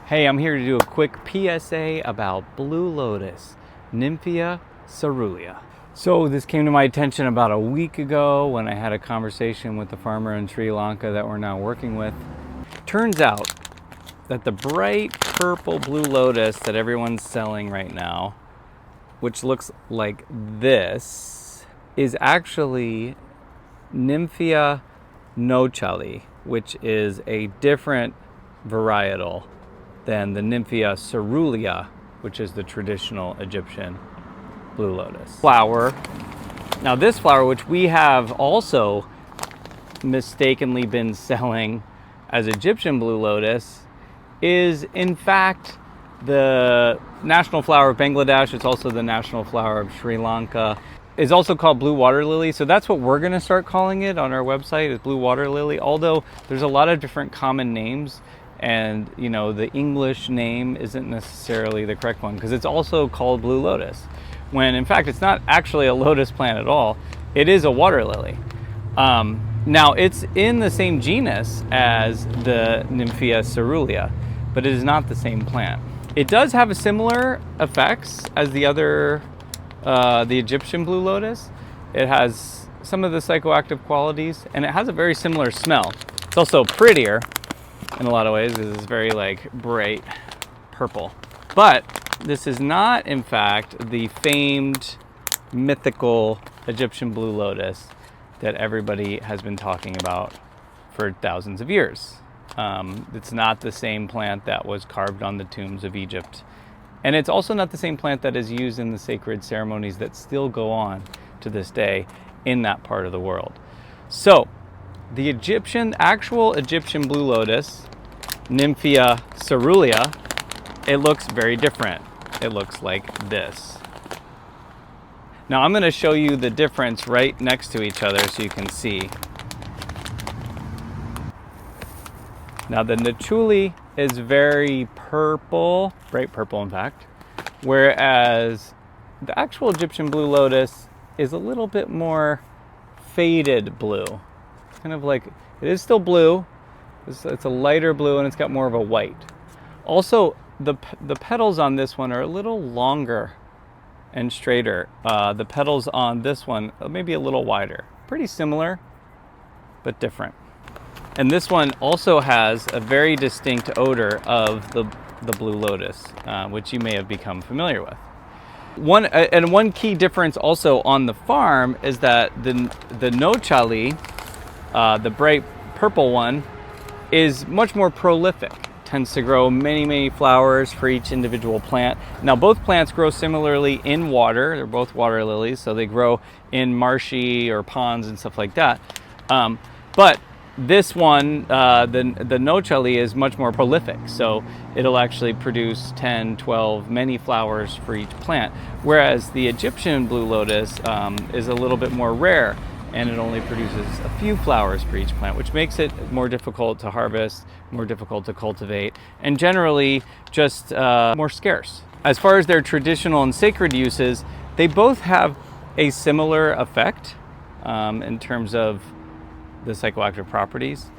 Hey, I'm here to do a quick PSA about Blue Lotus, Nympheae Caerulea. So this came to my attention about a week ago when I had a conversation with the farmer in Sri Lanka that we're now working with. Turns out that the bright purple Blue Lotus that everyone's selling right now, which looks like this, is actually Nympheae Nouchali, which is a different varietal than the Nympheae Caerulea, which is the traditional Egyptian Blue Lotus flower. Now this flower, which we have also mistakenly been selling as Egyptian Blue Lotus, is in fact the national flower of Bangladesh. It's also the national flower of Sri Lanka. It's also called blue water lily, so that's what we're going to start calling it on our website, is blue water lily, although there's a lot of different common names. And you know, the English name isn't necessarily the correct one because it's also called blue lotus, when in fact it's not actually a lotus plant at all. It is a water lily. Now it's in the same genus as the Nympheae Caerulea, but it is not the same plant. It does have a similar effects as the other, the Egyptian Blue Lotus. It has some of the psychoactive qualities, and it has a very similar smell. It's also prettier in a lot of ways, because it's very like bright purple. But this is not in fact the famed mythical Egyptian Blue Lotus that everybody has been talking about for thousands of years. It's not the same plant that was carved on the tombs of Egypt. And it's also not the same plant that is used in the sacred ceremonies that still go on to this day in that part of the world. So the actual Egyptian Blue Lotus, Nympheae Caerulea, it looks very different. It looks like this. Now I'm going to show you the difference right next to each other so you can see. Now the Nouchali is very purple, bright purple in fact, whereas the actual Egyptian Blue Lotus is a little bit more faded blue. Kind of like, it is still blue, it's a lighter blue, and it's got more of a white. Also, the petals on this one are a little longer and straighter. The petals on this one are maybe a little wider. Pretty similar, but different. And this one also has a very distinct odor of the Blue Lotus, which you may have become familiar with. One key difference also on the farm is that the Nouchali, the bright purple one, is much more prolific. Tends to grow many flowers for each individual plant. Now both plants grow similarly in water. They're both water lilies, so they grow in marshy or ponds and stuff like that. But this one, the Nouchali, is much more prolific, so it'll actually produce 10, 12, many flowers for each plant, whereas the Egyptian Blue Lotus is a little bit more rare, and it only produces a few flowers for each plant, which makes it more difficult to harvest, more difficult to cultivate, and generally just more scarce. As far as their traditional and sacred uses, they both have a similar effect in terms of the psychoactive properties,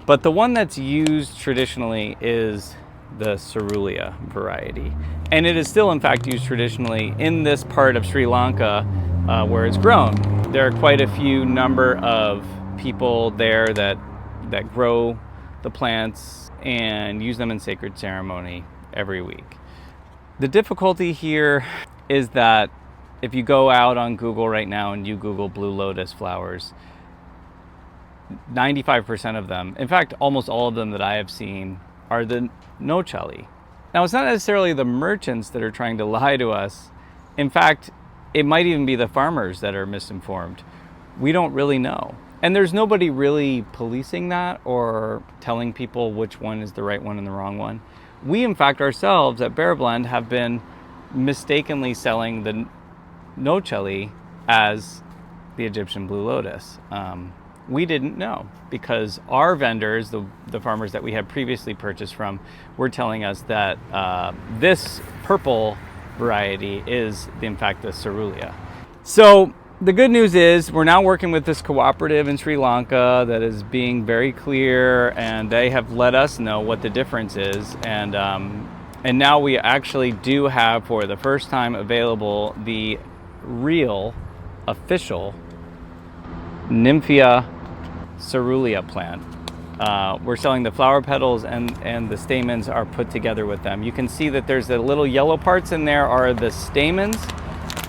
but the one that's used traditionally is the Caerulea variety, and it is still in fact used traditionally in this part of Sri Lanka where it's grown. There are quite a few number of people there that grow the plants and use them in sacred ceremony every week. The difficulty here is that if you go out on Google right now and you Google Blue Lotus flowers, 95% of them, in fact almost all of them that I have seen, are the Nouchali. Now it's not necessarily the merchants that are trying to lie to us. In fact, it might even be the farmers that are misinformed. We don't really know. And there's nobody really policing that or telling people which one is the right one and the wrong one. We in fact ourselves at Bear Blend have been mistakenly selling the Nouchali as the Egyptian Blue Lotus. We didn't know, because our vendors, the farmers that we had previously purchased from, were telling us that this purple variety is in fact the Caerulea. So the good news is we're now working with this cooperative in Sri Lanka that is being very clear, and they have let us know what the difference is. And now we actually do have, for the first time, available the real, official Nympheae Caerulea plant. We're selling the flower petals, and the stamens are put together with them. You can see that there's the little yellow parts in there are the stamens,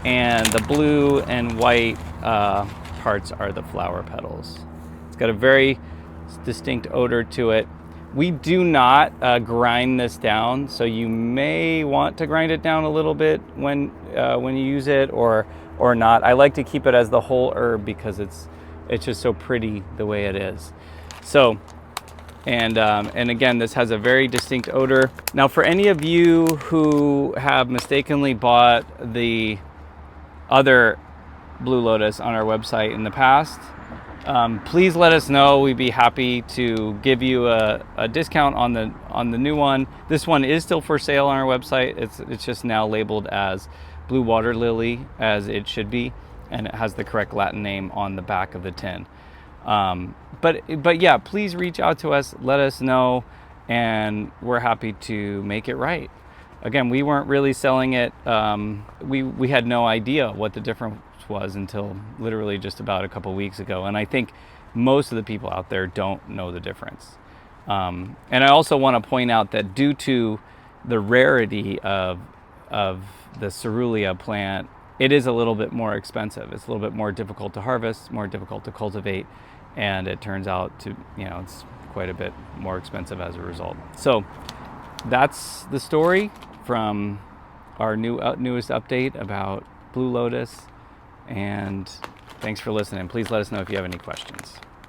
and the blue and white parts are the flower petals. It's got a very distinct odor to it. We do not grind this down, so you may want to grind it down a little bit when you use it, or not. I like to keep it as the whole herb because it's just so pretty the way it is. So, and again, this has a very distinct odor. Now, for any of you who have mistakenly bought the other Blue Lotus on our website in the past, please let us know. We'd be happy to give you a discount on the new one. This one is still for sale on our website. It's just now labeled as Blue Water Lily, as it should be, and it has the correct Latin name on the back of the tin. But yeah, please reach out to us, let us know, and we're happy to make it right. Again, we weren't really selling it. We had no idea what the difference was until literally just about a couple weeks ago. And I think most of the people out there don't know the difference. And I also want to point out that due to the rarity of the Caerulea plant, it is a little bit more expensive. It's a little bit more difficult to harvest, more difficult to cultivate, and it turns out to, it's quite a bit more expensive as a result. So that's the story from our newest update about Blue Lotus, and thanks for listening. Please let us know if you have any questions.